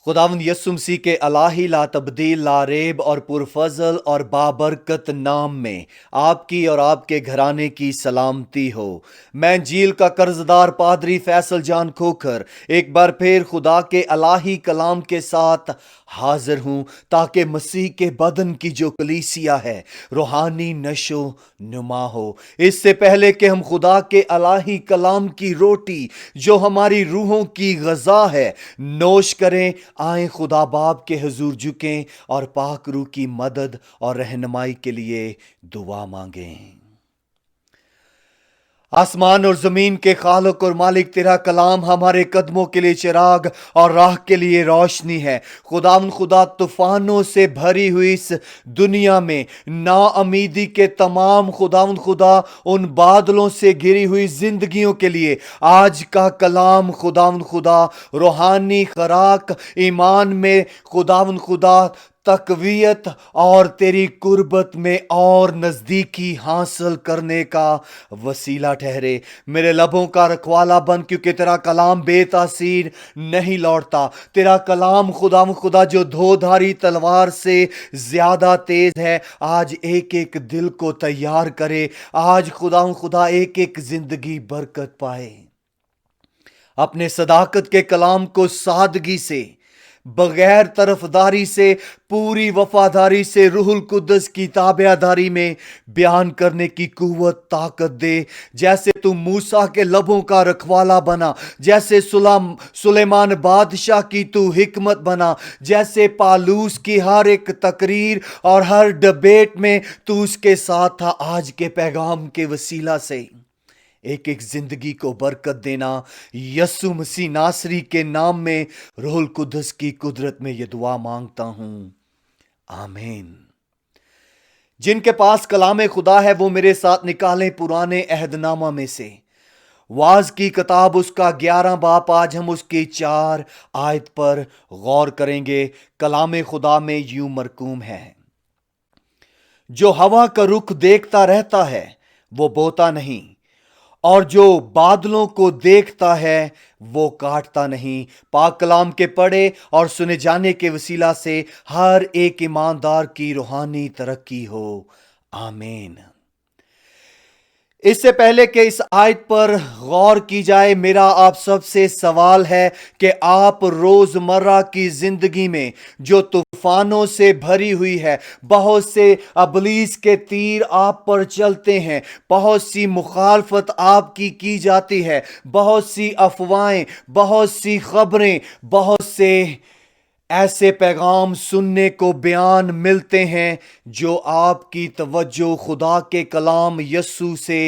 خداوند یسوع مسیح کے الہی لا تبدیل لا ریب اور پرفضل اور بابرکت نام میں آپ کی اور آپ کے گھرانے کی سلامتی ہو۔ میں انجیل کا قرضدار پادری فیصل جان کھوکھر ایک بار پھر خدا کے الہی کلام کے ساتھ حاضر ہوں تاکہ مسیح کے بدن کی جو کلیسیا ہے روحانی نشو نما ہو۔ اس سے پہلے کہ ہم خدا کے الہی کلام کی روٹی جو ہماری روحوں کی غذا ہے نوش کریں، آئیں خدا باپ کے حضور جھکیں اور پاک روح کی مدد اور رہنمائی کے لیے دعا مانگیں۔ آسمان اور زمین کے خالق اور مالک، تیرا کلام ہمارے قدموں کے لیے چراغ اور راہ کے لیے روشنی ہے۔ خدا طوفانوں سے بھری ہوئی اس دنیا میں نا امیدی کے تمام خدا ان بادلوں سے گری ہوئی زندگیوں کے لیے آج کا کلام خدا روحانی خوراک، ایمان میں خدا تقویت اور تیری قربت میں اور نزدیکی حاصل کرنے کا وسیلہ ٹھہرے۔ میرے لبوں کا رکھوالا بن، کیونکہ تیرا کلام بے تاثیر نہیں لوٹتا۔ تیرا کلام خدا جو دھاری تلوار سے زیادہ تیز ہے، آج ایک ایک دل کو تیار کرے۔ آج خدا ایک ایک زندگی برکت پائے۔ اپنے صداقت کے کلام کو سادگی سے، بغیر طرفداری سے، پوری وفاداری سے روح القدس کی تابعداری میں بیان کرنے کی قوت طاقت دے۔ جیسے تو موسیٰ کے لبوں کا رکھوالا بنا، جیسے سلیمان بادشاہ کی تو حکمت بنا، جیسے پالوس کی ہر ایک تقریر اور ہر ڈبیٹ میں تو اس کے ساتھ تھا، آج کے پیغام کے وسیلہ سے ایک ایک زندگی کو برکت دینا۔ یسوع مسیح ناصری کے نام میں روح القدس کی قدرت میں یہ دعا مانگتا ہوں، آمین۔ جن کے پاس کلام خدا ہے وہ میرے ساتھ نکالیں پرانے عہد نامہ میں سے واعظ کی کتاب، اس کا 11 باب، آج ہم اس کی 4 آیت پر غور کریں گے۔ کلام خدا میں یوں مرقوم ہے: جو ہوا کا رخ دیکھتا رہتا ہے وہ بوتا نہیں، اور جو بادلوں کو دیکھتا ہے وہ کاٹتا نہیں۔ پاک کلام کے پڑھے اور سنے جانے کے وسیلہ سے ہر ایک ایماندار کی روحانی ترقی ہو، آمین۔ اس سے پہلے کہ اس آیت پر غور کی جائے، میرا آپ سب سے سوال ہے کہ آپ روزمرہ کی زندگی میں جو طوفانوں سے بھری ہوئی ہے، بہت سے ابلیس کے تیر آپ پر چلتے ہیں، بہت سی مخالفت آپ کی جاتی ہے، بہت سی افواہیں، بہت سی خبریں، بہت سے ایسے پیغام سننے کو بیان ملتے ہیں جو آپ کی توجہ خدا کے کلام یسوع سے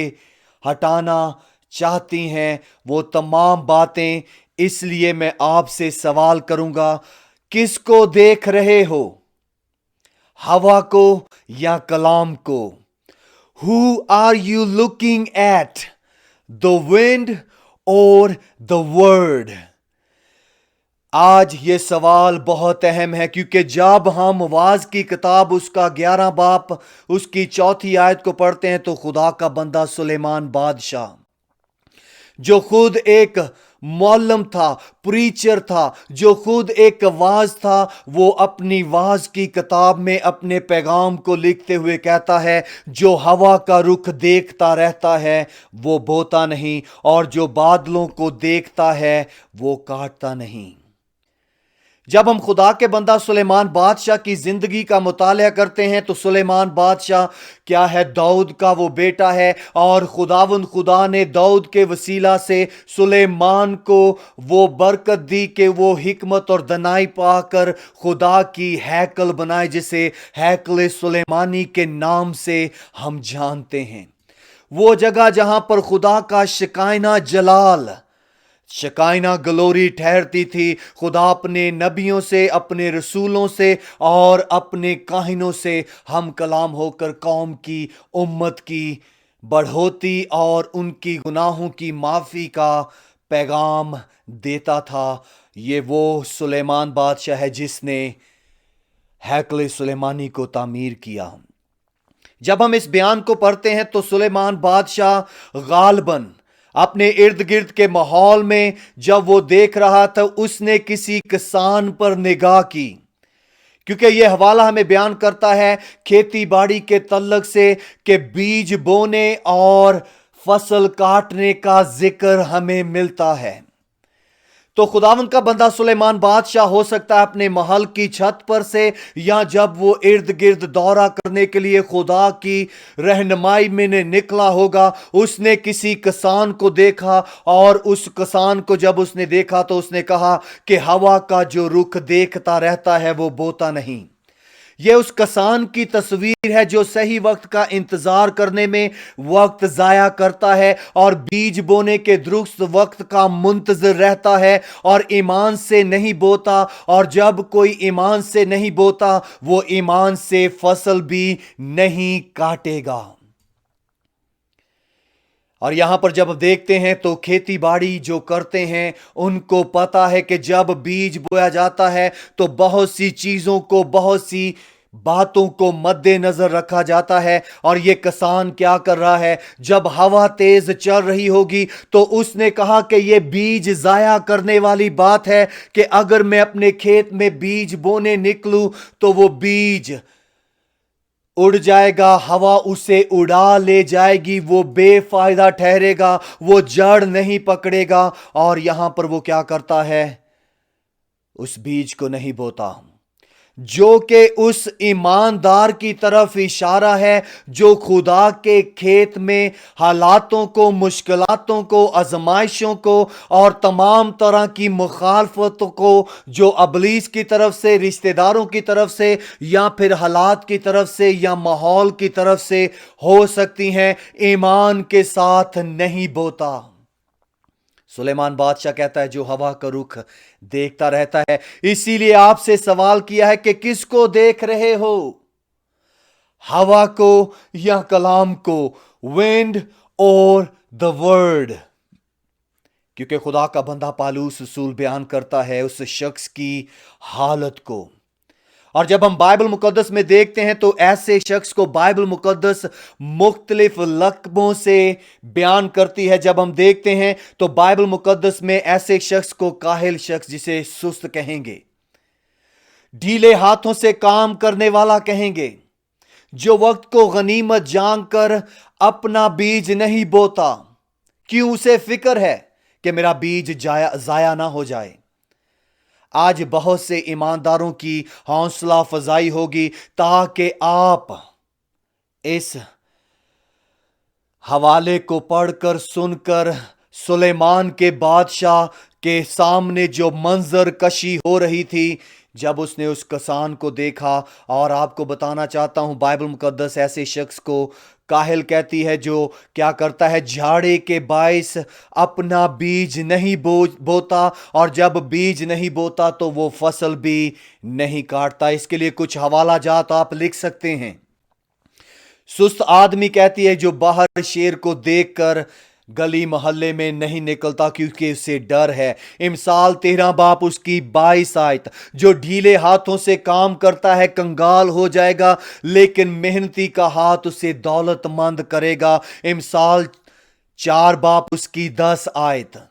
ہٹانا چاہتی ہیں۔ وہ تمام باتیں، اس لیے میں آپ سے سوال کروں گا، کس کو دیکھ رہے ہو؟ ہوا کو یا کلام کو؟ Who are you looking at? The wind or the word? آج یہ سوال بہت اہم ہے، کیونکہ جب ہم واعظ کی کتاب اس کا 11 باب اس کی 4 آیت کو پڑھتے ہیں تو خدا کا بندہ سلیمان بادشاہ، جو خود ایک معلم تھا، پریچر تھا، جو خود ایک واعظ تھا، وہ اپنی واعظ کی کتاب میں اپنے پیغام کو لکھتے ہوئے کہتا ہے، جو ہوا کا رخ دیکھتا رہتا ہے وہ بوتا نہیں، اور جو بادلوں کو دیکھتا ہے وہ کاٹتا نہیں۔ جب ہم خدا کے بندہ سلیمان بادشاہ کی زندگی کا مطالعہ کرتے ہیں تو سلیمان بادشاہ کیا ہے؟ داؤد کا وہ بیٹا ہے، اور خدا نے داؤد کے وسیلہ سے سلیمان کو وہ برکت دی کہ وہ حکمت اور دانائی پا کر خدا کی ہیکل بنائے، جسے ہیکل سلیمانی کے نام سے ہم جانتے ہیں۔ وہ جگہ جہاں پر خدا کا شکائنہ جلال، شکائنہ گلوری ٹھہرتی تھی، خدا اپنے نبیوں سے، اپنے رسولوں سے اور اپنے کاہنوں سے ہم کلام ہو کر قوم کی، امت کی بڑھوتی اور ان کی گناہوں کی معافی کا پیغام دیتا تھا۔ یہ وہ سلیمان بادشاہ ہے جس نے ہیکل سلیمانی کو تعمیر کیا۔ جب ہم اس بیان کو پڑھتے ہیں تو سلیمان بادشاہ غالباً अपने इर्द गिर्द के माहौल में जब वो देख रहा था, उसने किसी किसान पर निगाह की। क्योंकि यह हवाला हमें बयान करता है खेती बाड़ी के तल्लक से कि बीज बोने और फसल काटने का जिक्र हमें मिलता है। तो खुदावंद का बंदा सुलेमान बादशाह हो सकता है अपने महल की छत पर से, या जब वो इर्द गिर्द दौरा करने के लिए खुदा की रहनुमाई में निकला होगा, उसने किसी किसान को देखा, और उस किसान को जब उसने देखा तो उसने कहा कि हवा का जो रुख देखता रहता है वो बोता नहीं। यह उस किसान की तस्वीर है जो सही वक्त का इंतजार करने में वक्त जाया करता है और बीज बोने के दुरुस्त वक्त का मुंतजर रहता है और ईमान से नहीं बोता। और जब कोई ईमान से नहीं बोता, वो ईमान से फसल भी नहीं काटेगा। और यहां पर जब देखते हैं तो खेती बाड़ी जो करते हैं उनको पता है कि जब बीज बोया जाता है तो बहुत सी चीजों को, बहुत सी बातों को मद्देनजर रखा जाता है। और ये किसान क्या कर रहा है, जब हवा तेज चल रही होगी तो उसने कहा कि ये बीज जाया करने वाली बात है कि अगर मैं अपने खेत में बीज बोने निकलूं तो वो बीज उड़ जाएगा, हवा उसे उड़ा ले जाएगी, वो बेफायदा ठहरेगा, वो जड़ नहीं पकड़ेगा। और यहां पर वो क्या करता है, उस बीज को नहीं बोता, जो कि उस ईमानदार की तरफ इशारा है जो खुदा के खेत में हालातों को, मुश्किलातों को, आजमाइशों को और तमाम तरह की मुखालफतों को, जो अबलीस की तरफ से, रिश्तेदारों की तरफ से, या फिर हालात की तरफ से, या माहौल की तरफ से हो सकती हैं, ईमान के साथ नहीं बोता। सुलेमान बादशाह कहता है जो हवा का रुख देखता रहता है। इसीलिए आपसे सवाल किया है कि किसको देख रहे हो, हवा को या कलाम को, विंड और द वर्ड। क्योंकि खुदा का बंदा पालूस रसूल बयान करता है उस शख्स की हालत को। और जब हम बाइबल मुकद्दस में देखते हैं तो ऐसे शख्स को बाइबल मुकद्दस मुख्तलिफ लक़बों से बयान करती है। जब हम देखते हैं तो बाइबल मुकद्दस में ऐसे शख्स को काहिल शख्स, जिसे सुस्त कहेंगे, ढीले हाथों से काम करने वाला कहेंगे, जो वक्त को गनीमत जानकर अपना बीज नहीं बोता। क्यों? उसे फिक्र है कि मेरा बीज जाया ना हो जाए। आज बहुत से ईमानदारों की हौसला अफजाई होगी ताकि आप इस हवाले को पढ़कर, सुनकर, सुलेमान के बादशाह के सामने जो मंजर कशी हो रही थी जब उसने उस किसान को देखा। और आपको बताना चाहता हूं बाइबल मुकद्दस ऐसे शख्स को काहिल कहती है जो क्या करता है, झाड़े के बाइस अपना बीज नहीं बोता, और जब बीज नहीं बोता तो वो फसल भी नहीं काटता। इसके लिए कुछ हवाला जात आप लिख सकते हैं। सुस्त आदमी कहती है जो बाहर शेर को देखकर गली मोहल्ले में नहीं निकलता क्योंकि उसे डर है। इमसाल 13 बाप उसकी 22 आयत, जो ढीले हाथों से काम करता है कंगाल हो जाएगा, लेकिन मेहनती का हाथ उसे दौलतमंद करेगा। इमसाल 4 बाप उसकी 10 आयत।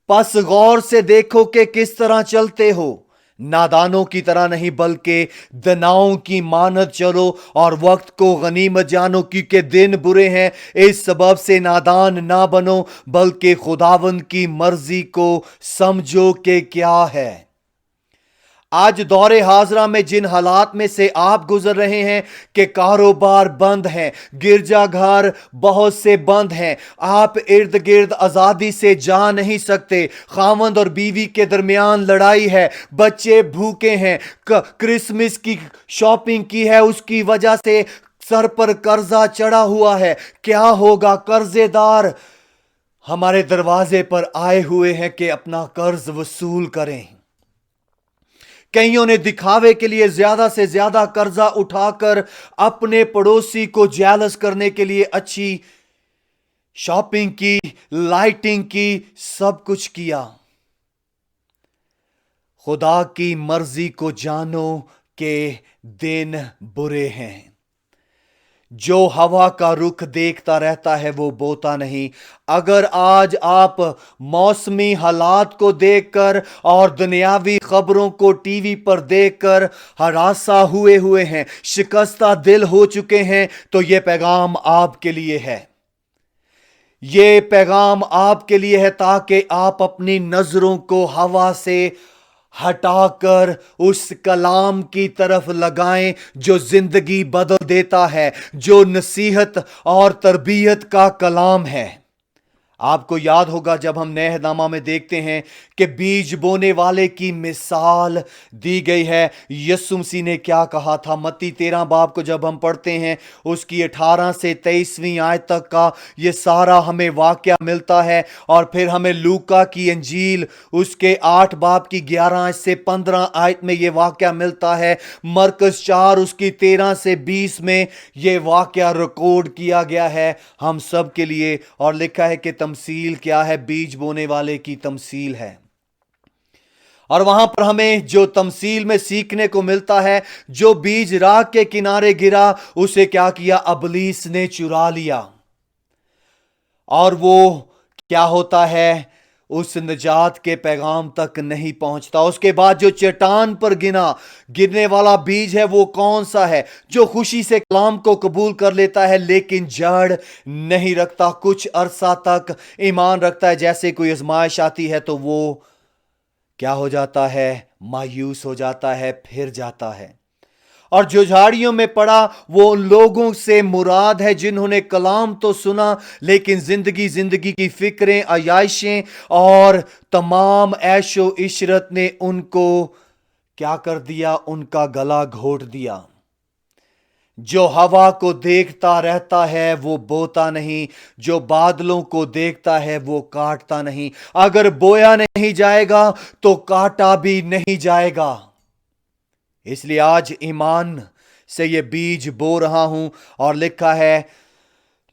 पस गौर से देखो कि किस तरह चलते हो, नादानों की तरह नहीं बल्कि दनाओं की मानद चलो, और वक्त को गनीमत जानो क्योंकि दिन बुरे हैं। इस सबब से नादान ना बनो बल्कि खुदावंद की मर्जी को समझो कि क्या है। आज दौरे हाजरा में जिन हालात में से आप गुजर रहे हैं कि कारोबार बंद हैं, गिरजाघर बहुत से बंद हैं, आप इर्द गिर्द आजादी से जा नहीं सकते, खावंद और बीवी के दरमियान लड़ाई है, बच्चे भूखे हैं, क्रिसमस की शॉपिंग की है, उसकी वजह से सर पर कर्जा चढ़ा हुआ है। क्या होगा? कर्जेदार हमारे दरवाजे पर आए हुए हैं कि अपना कर्ज वसूल करें। कईयों ने दिखावे के लिए ज्यादा से ज्यादा कर्जा उठाकर अपने पड़ोसी को जेलस करने के लिए अच्छी शॉपिंग की, लाइटिंग की, सब कुछ किया। खुदा की मर्जी को जानो कि दिन बुरे हैं। जो हवा का रुख देखता रहता है वो बोता नहीं। अगर आज आप मौसमी हालात को देखकर और दुनियावी खबरों को टीवी पर देखकर हरासा हुए हुए हैं, शिकस्ता दिल हो चुके हैं, तो यह पैगाम आपके लिए है। ये पैगाम आपके लिए है ताकि आप अपनी नजरों को हवा से हटाकर उस कलाम की तरफ लगाएं जो जिंदगी बदल देता है, जो नसीहत और तरबियत का कलाम है। आपको याद होगा जब हम नए नामा में देखते हैं कि बीज बोने वाले की मिसाल दी गई है। यीशु मसीह ने क्या कहा था? मत्ती 13 बाब को जब हम पढ़ते हैं, उसकी 18 से 23वीं आयत तक का ये सारा हमें वाक्या मिलता है। और फिर हमें लूका की अंजील उसके 8 बाब की 11 से 15 आयत में ये वाक्या मिलता है। मरकस 4 उसकी 13 से 20 में ये वाक्या रिकॉर्ड किया गया है हम सब के लिए। और लिखा है कि तमसील क्या है? बीज बोने वाले की तमसील है। और वहां पर हमें जो तमसील में सीखने को मिलता है, जो बीज राह के किनारे गिरा, उसे क्या किया? अबलीस ने चुरा लिया। और वो क्या होता है? उस निजात के पैगाम तक नहीं पहुंचता। उसके बाद जो चट्टान पर गिरने वाला बीज है, वो कौन सा है? जो खुशी से कलाम को कबूल कर लेता है लेकिन जड़ नहीं रखता, कुछ अरसा तक ईमान रखता है। जैसे कोई आजमाइश आती है तो वो क्या हो जाता है? मायूस हो जाता है, फिर जाता है। और जो झाड़ियों में पड़ा, वो उन लोगों से मुराद है जिन्होंने कलाम तो सुना लेकिन जिंदगी की फिक्रें, अयाइशें और तमाम ऐशो इशरत ने उनको क्या कर दिया? उनका गला घोट दिया। जो हवा को देखता रहता है वो बोता नहीं, जो बादलों को देखता है वो काटता नहीं। अगर बोया नहीं जाएगा तो काटा भी नहीं जाएगा। इसलिए आज ईमान से ये बीज बो रहा हूं। और लिखा है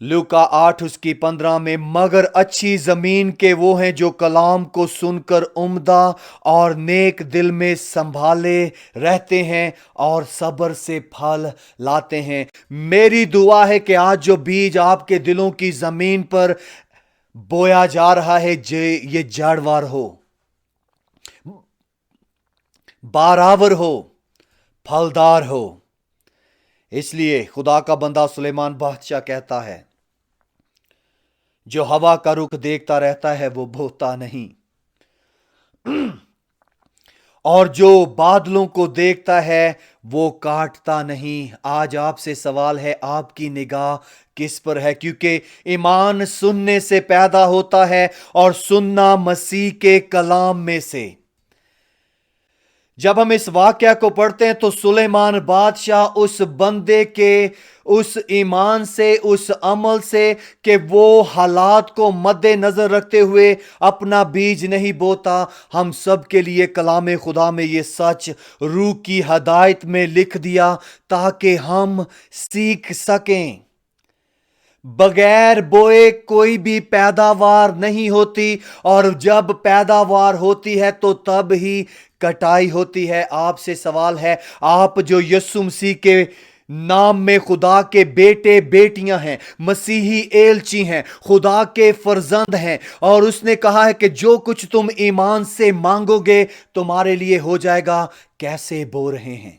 लूका 8 उसकी 15 में, मगर अच्छी जमीन के वो हैं जो कलाम को सुनकर उम्दा और नेक दिल में संभाले रहते हैं और सब्र से फल लाते हैं। मेरी दुआ है कि आज जो बीज आपके दिलों की जमीन पर बोया जा रहा है, ये जड़वार हो, बारावर हो, फलदार हो। इसलिए खुदा का बंदा सुलेमान बादशाह कहता है, जो हवा का रुख देखता रहता है वो बोता नहीं, और जो बादलों को देखता है वो काटता नहीं। आज आपसे सवाल है, आपकी निगाह किस पर है? क्योंकि ईमान सुनने से पैदा होता है और सुनना मसीह के कलाम में से। जब हम इस वाक्या को पढ़ते हैं तो सुलेमान बादशाह उस बंदे के उस ईमान से, उस अमल से कि वो हालात को मद्देनजर रखते हुए अपना बीज नहीं बोता, हम सब के लिए कलाम खुदा में ये सच रूह की हदायत में लिख दिया ताकि हम सीख सकें। बगैर बोए कोई भी पैदावार नहीं होती, और जब पैदावार होती है तो तब ही कटाई होती है। आपसे सवाल है, आप जो यीशु मसीह के नाम में खुदा के बेटे बेटियां हैं, मसीही एलची हैं, खुदा के फर्जंद हैं, और उसने कहा है कि जो कुछ तुम ईमान से मांगोगे तुम्हारे लिए हो जाएगा, कैसे बो रहे हैं?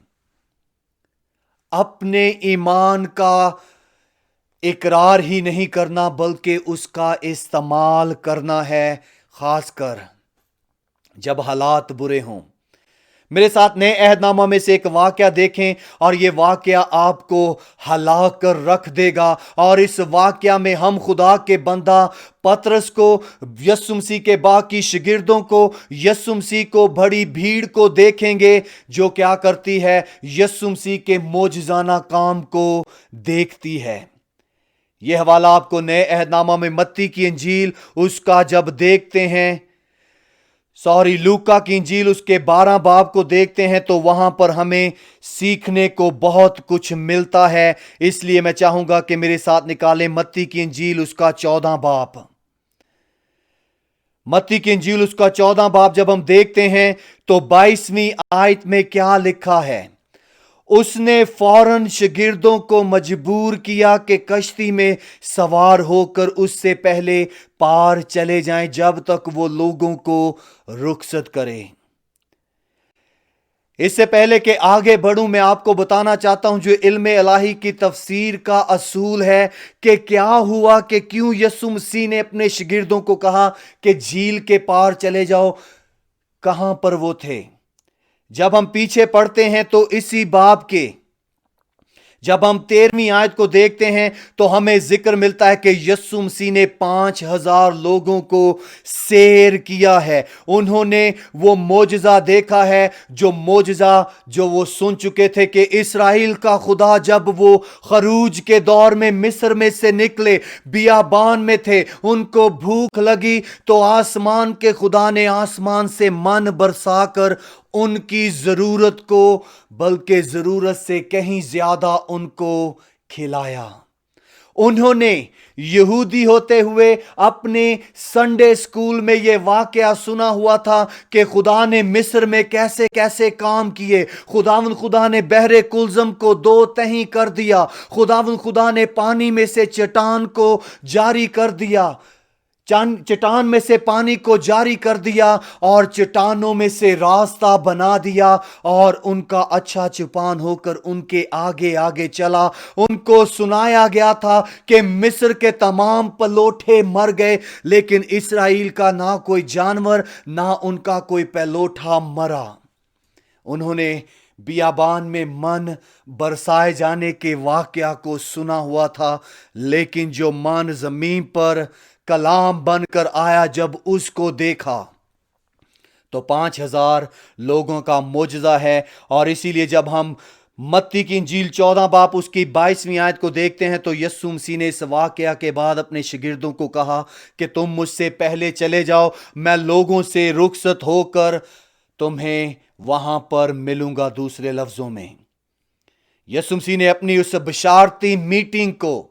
अपने ईमान का इकरार ही नहीं करना बल्कि उसका इस्तेमाल करना है, खासकर जब हालात बुरे हों। मेरे साथ नए अहदनामा में से एक वाकया देखें, और यह वाकया आपको हिला कर रख देगा। और इस वाकया में हम खुदा के बंदा पतरस को, यीशु मसीह के बाकी शागिर्दों को, यीशु मसीह को, बड़ी भीड़ को देखेंगे जो क्या करती है? यीशु मसीह के मौजज़ाना काम को देखती है। यह हवाला आपको नए अहदनामा में मत्ती की इंजील उसका जब देखते हैं, लूका की इंजील उसके 12 बाब को देखते हैं तो वहां पर हमें सीखने को बहुत कुछ मिलता है। इसलिए मैं चाहूंगा कि मेरे साथ निकालें मत्ती की इंजील उसका 14 बाब। मत्ती की इंजील उसका 14 बाब जब हम देखते हैं तो 22वीं आयत में क्या लिखा है? उसने फौरन शागिर्दों को मजबूर किया कि कश्ती में सवार होकर उससे पहले पार चले जाएं जब तक वो लोगों को रुखसत करे। इससे पहले कि आगे बढ़ूं, मैं आपको बताना चाहता हूं जो इल्म इलाही की तफसीर का असूल है कि क्या हुआ कि क्यों यीशु मसीह ने अपने शागिर्दों को कहा कि झील के पार चले जाओ। कहां पर वो थे? जब हम पीछे पढ़ते हैं तो इसी बाब के जब हम 13वीं आयत को देखते हैं तो हमें जिक्र मिलता है कि यीशु मसीह ने 5,000 लोगों को सैर किया है। उन्होंने वो मोजज़ा देखा है, जो मोजज़ा जो वो सुन चुके थे कि इस्राएल का खुदा जब वो खरूज के दौर में मिस्र में से निकले, बियाबान में थे, उनको भूख लगी तो आसमान के खुदा ने आसमान से मन बरसाकर उनकी जरूरत को, बल्कि जरूरत से कहीं ज्यादा उनको खिलाया। उन्होंने यहूदी होते हुए अपने संडे स्कूल में यह वाकया सुना हुआ था कि खुदा ने मिस्र में कैसे कैसे काम किए। खुदा ने बहरे कुलजम को दो तहीं कर दिया। खुदा ने पानी में से चट्टान को जारी कर दिया, चट्टान में से पानी को जारी कर दिया और चट्टानों में से रास्ता बना दिया और उनका अच्छा चुपान होकर उनके आगे आगे चला। उनको सुनाया गया था कि मिस्र के तमाम पलोठे मर गए, लेकिन इस्राएल का ना कोई जानवर ना उनका कोई पलोठा मरा। उन्होंने बियाबान में मन बरसाए जाने के वाकया को सुना हुआ था, लेकिन जो मन जमीन पर कलाम बनकर आया, जब उसको देखा तो 5,000 लोगों का मोजज़ा है। और इसीलिए जब हम मत्ती की इंजील 14 बाब उसकी 22वीं आयत को देखते हैं तो यीशु मसीह ने इस वाकया के बाद अपने शागिर्दों को कहा कि तुम मुझसे पहले चले जाओ, मैं लोगों से रुखसत होकर तुम्हें वहां पर मिलूंगा। दूसरे लफ्जों में यीशु मसीह ने अपनी उस बशारती मीटिंग को,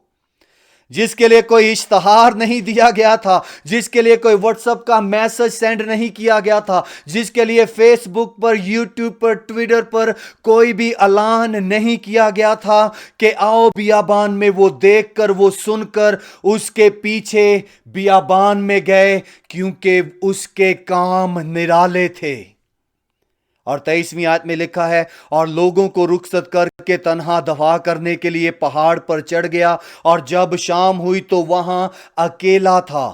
जिसके लिए कोई इश्तहार नहीं दिया गया था, जिसके लिए कोई व्हाट्सएप का मैसेज सेंड नहीं किया गया था, जिसके लिए फेसबुक पर, यूट्यूब पर, ट्विटर पर कोई भी ऐलान नहीं किया गया था कि आओ बियाबान में, वो देखकर, वो सुनकर उसके पीछे बियाबान में गए, क्योंकि उसके काम निराले थे। और 23वीं आयत में लिखा है, और लोगों को रुखसत करके तन्हा दफा करने के लिए पहाड़ पर चढ़ गया, और जब शाम हुई तो वहां अकेला था।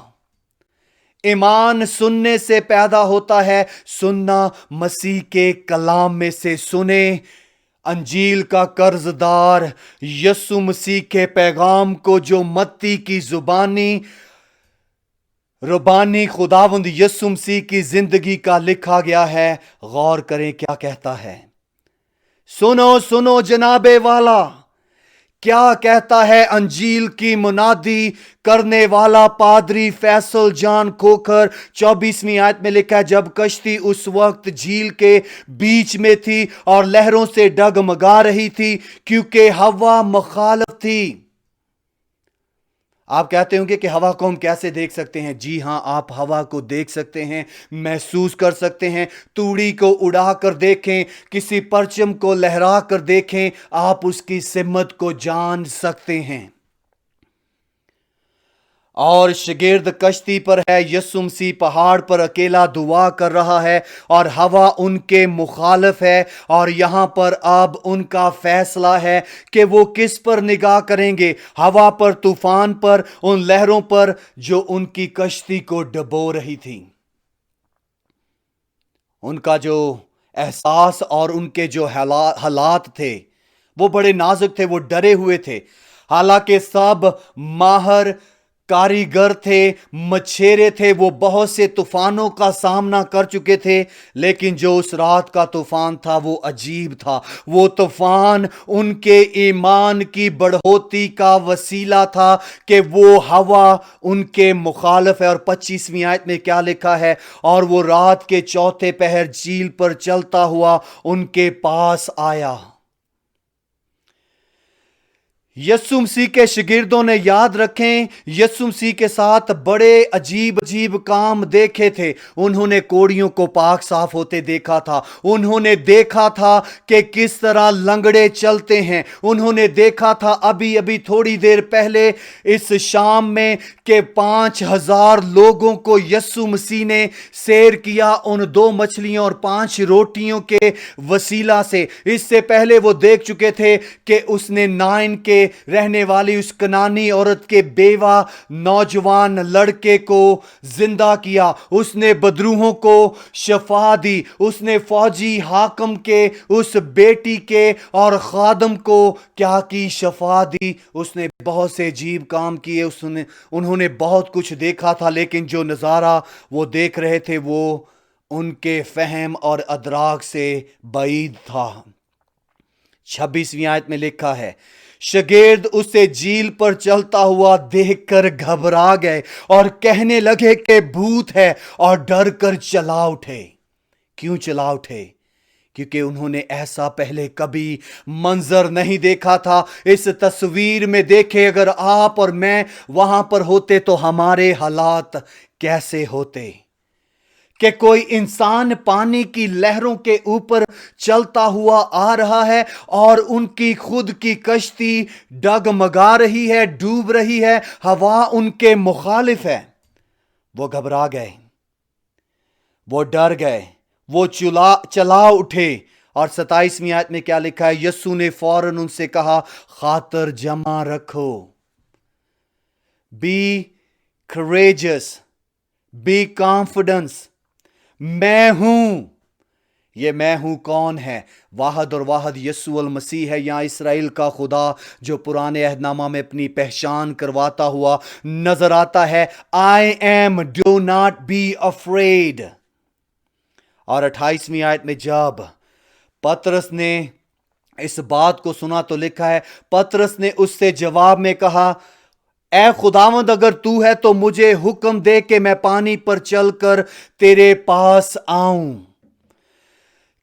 ईमान सुनने से पैदा होता है, सुनना मसीह के कलाम में से। सुने अंजील का कर्जदार यीशु मसीह के पैगाम को, जो मत्ती की रुबानी खुदावंद यीशु मसीह की जिंदगी का लिखा गया है। गौर करें क्या कहता है। सुनो सुनो जनाबे वाला, क्या कहता है अंजील की मुनादी करने वाला पादरी फैसल जान खोखर। 24वीं आयत में लिखा है, जब कश्ती उस वक्त झील के बीच में थी और लहरों से डगमगा रही थी, क्योंकि हवा मुखालिफ थी। आप कहते होंगे कि हवा को हम कैसे देख सकते हैं? जी हां, आप हवा को देख सकते हैं, महसूस कर सकते हैं। तूड़ी को उड़ा कर देखें, किसी परचम को लहरा कर देखें, आप उसकी सिमत को जान सकते हैं। और शागिर्द कश्ती पर है, यीशु मसीह पहाड़ पर अकेला दुआ कर रहा है और हवा उनके मुखालिफ है। और यहां पर अब उनका फैसला है कि वो किस पर निगाह करेंगे, हवा पर, तूफान पर, उन लहरों पर जो उनकी कश्ती को डुबो रही थी। उनका जो एहसास और उनके जो हालात थे वो बड़े नाजुक थे, वो डरे हुए थे। हालांकि सब माहर कारीगर थे, मछेरे थे, वो बहुत से तूफानों का सामना कर चुके थे, लेकिन जो उस रात का तूफान था वो अजीब था। वो तूफान उनके ईमान की बढ़ोतरी का वसीला था कि वो हवा उनके मुखालिफ है। और 25वीं आयत में क्या लिखा है, और वो रात के चौथे पहर झील पर चलता हुआ उनके पास आया। यीशु मसीह के शागिर्दों ने याद रखें, यीशु मसीह के साथ बड़े अजीब अजीब काम देखे थे। उन्होंने कोढ़ियों को पाक साफ होते देखा था। उन्होंने देखा था कि किस तरह लंगड़े चलते हैं। उन्होंने देखा था अभी अभी थोड़ी देर पहले इस शाम में कि 5,000 लोगों को यीशु मसीह ने सैर किया उन 2 मछलियों और 5 रोटियों के वसीला से। इससे पहले वो देख चुके थे कि उसने नाइन के रहने वाली उस कनानी औरत के बेवा नौजवान लड़के को जिंदा किया। उसने बदरूहों को शफा दी। उसने फौजी हाकम के उस बेटी के और खादम को क्या की, शफा दी। उसने बहुत से अजीब काम किए। उन्होंने बहुत कुछ देखा था, लेकिन जो नजारा वो देख रहे थे वो उनके फहम और अदराक से बाईद था। 26वीं आयत में लिखा है, शागिर्द उसे झील पर चलता हुआ देखकर घबरा गए और कहने लगे कि भूत है, और डर कर चला उठे। क्यों चला उठे? क्योंकि उन्होंने ऐसा पहले कभी मंजर नहीं देखा था। इस तस्वीर में देखे, अगर आप और मैं वहां पर होते तो हमारे हालात कैसे होते। कि कोई इंसान पानी की लहरों के ऊपर चलता हुआ आ रहा है और उनकी खुद की कश्ती डगमगा रही है, डूब रही है, हवा उनके मुखालिफ है। वो घबरा गए, वो डर गए, वो चला उठे। और 27वीं आयत में क्या लिखा है? यीशु ने फौरन उनसे कहा, खातर जमा रखो। Be courageous, be confidence. मैं हूं। ये मैं हूं कौन है? वाहद और वाहद यीशु अल मसीह है, या इसराइल का खुदा, जो पुराने अहदनामा में अपनी पहचान करवाता हुआ नजर आता है। I am, do not be afraid. और 28वीं आयत में जब पतरस ने इस बात को सुना तो लिखा है, पतरस ने उससे जवाब में कहा, ऐ खुदावंद, अगर तू है तो मुझे हुक्म दे कि मैं पानी पर चलकर तेरे पास आऊं।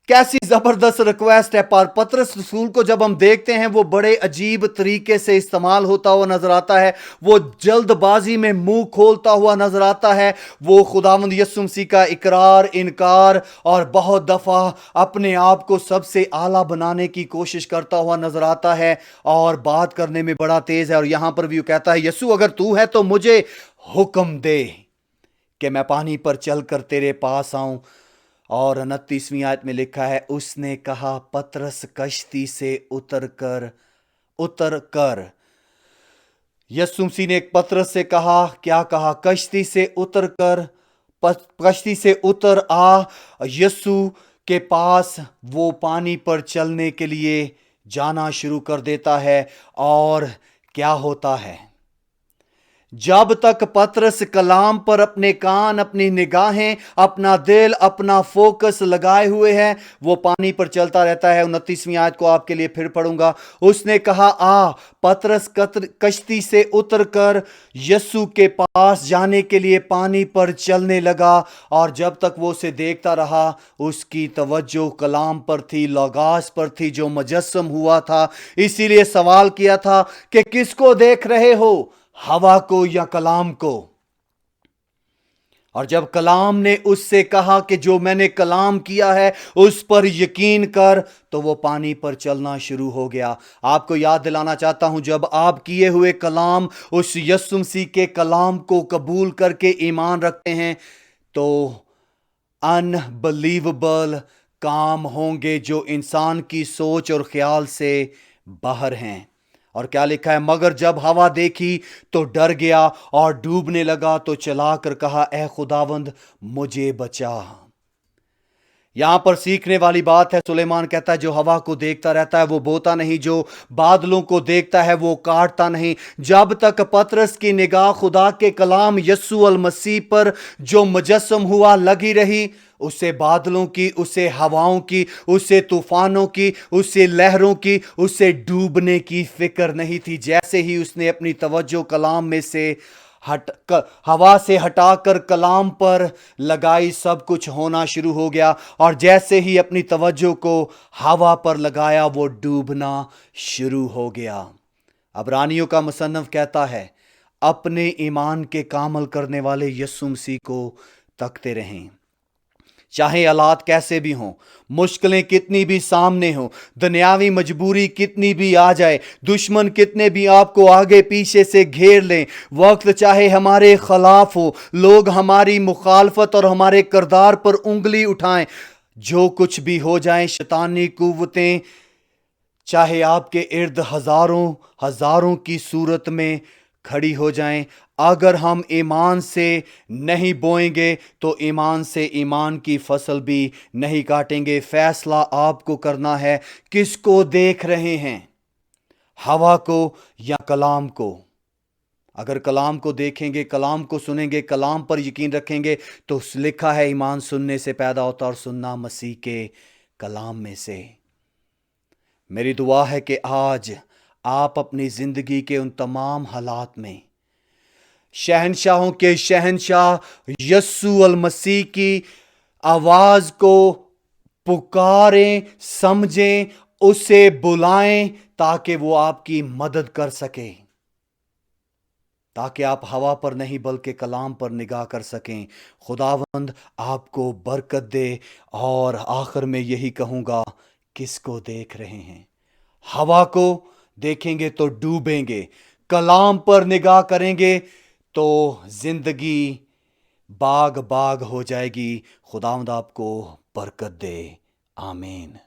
कैसी जबरदस्त रिक्वेस्ट है। पर पतरस रसूल को जब हम देखते हैं, वो बड़े अजीब तरीके से इस्तेमाल होता हुआ नजर आता है। वो जल्दबाजी में मुंह खोलता हुआ नजर आता है। वो खुदावंद यीशु मसीह का इकरार, इनकार और बहुत दफा अपने आप को सबसे आला बनाने की कोशिश करता हुआ नजर आता है, और बात करने में बड़ा तेज है। और यहां पर भी वो कहता है, यीशु अगर तू है तो मुझे हुक्म दे कि मैं पानी पर चलकर तेरे पास आऊं। और 29वीं आयत में लिखा है, उसने कहा, पतरस कश्ती से उतर कर। यीशु मसीह ने पतरस से कहा, क्या कहा? कश्ती से उतर कर, कश्ती से उतर आ। यीशु के पास वो पानी पर चलने के लिए जाना शुरू कर देता है। और क्या होता है? जब तक पतरस कलाम पर अपने कान, अपनी निगाहें, अपना दिल, अपना फोकस लगाए हुए है, वो पानी पर चलता रहता है। 29वीं आयत को आपके लिए फिर पढ़ूंगा। उसने कहा, आ। पतरस कश्ती से उतरकर यीशु के पास जाने के लिए पानी पर चलने लगा। और जब तक वो उसे देखता रहा, उसकी तवज्जो कलाम पर थी, लोगास पर थी, जो मुजस्सम हुआ था। इसीलिए सवाल किया था कि किसको देख रहे हो, हवा को या कलाम को? और जब कलाम ने उससे कहा कि जो मैंने कलाम किया है उस पर यकीन कर, तो वो पानी पर चलना शुरू हो गया। आपको याद दिलाना चाहता हूं, जब आप किए हुए कलाम, उस यीशु मसीह के कलाम को कबूल करके ईमान रखते हैं, तो अनबिलीवेबल काम होंगे जो इंसान की सोच और ख्याल से बाहर हैं। और क्या लिखा है? मगर जब हवा देखी तो डर गया और डूबने लगा, तो चलाकर कहा, ऐ खुदावंद, मुझे बचा। यहां पर सीखने वाली बात है। सुलेमान कहता है, जो हवा को देखता रहता है वो बोता नहीं, जो बादलों को देखता है वो काटता नहीं। जब तक पतरस की निगाह खुदा के कलाम यीशु अल मसीह पर जो मुजस्सम हुआ लगी रही, उसे बादलों की, उसे हवाओं की, उसे तूफानों की, उसे लहरों की, उसे डूबने की फिक्र नहीं थी। जैसे ही उसने अपनी तवज्जो कलाम में से हवा से हटाकर कलाम पर लगाई, सब कुछ होना शुरू हो गया। और जैसे ही अपनी तवज्जो को हवा पर लगाया, वो डूबना शुरू हो गया। अबरानियों का मुसन्नफ कहता है, अपने ईमान के कामल करने वाले यीशु मसीह को तकते रहें। चाहे हालात कैसे भी हों, मुश्किलें कितनी भी सामने हों, दुनियावी मजबूरी कितनी भी आ जाए, दुश्मन कितने भी आपको आगे पीछे से घेर लें, वक्त चाहे हमारे खिलाफ हो, लोग हमारी मुखालफत और हमारे किरदार पर उंगली उठाएं, जो कुछ भी हो जाए, शैतानी कुव्वतें चाहे आपके इर्द हजारों हजारों की सूरत में खड़ी हो जाएं, अगर हम ईमान से नहीं बोएंगे तो ईमान से ईमान की फसल भी नहीं काटेंगे। फैसला आपको करना है, किसको देख रहे हैं, हवा को या कलाम को। अगर कलाम को देखेंगे, कलाम को सुनेंगे, कलाम पर यकीन रखेंगे, तो लिखा है ईमान सुनने से पैदा होता और सुनना मसीह के कलाम में से। मेरी दुआ है कि आज आप अपनी ज़िंदगी के उन तमाम हालात में शहंशाहों के शहंशाह यस्सु अल मसीह की आवाज़ को पुकारें, समझें, उसे बुलाएं, ताकि वो आपकी मदद कर सके, ताकि आप हवा पर नहीं बल्कि कलाम पर निगाह कर सकें। खुदावंद आपको बरकत दे। और आखिर में यही कहूँगा, किसको देख रहे हैं? हवा को देखेंगे तो डूबेंगे, कलाम पर निगाह करेंगे तो जिंदगी बाग बाग हो जाएगी। खुदावंद आपको बरकत दे। आमीन।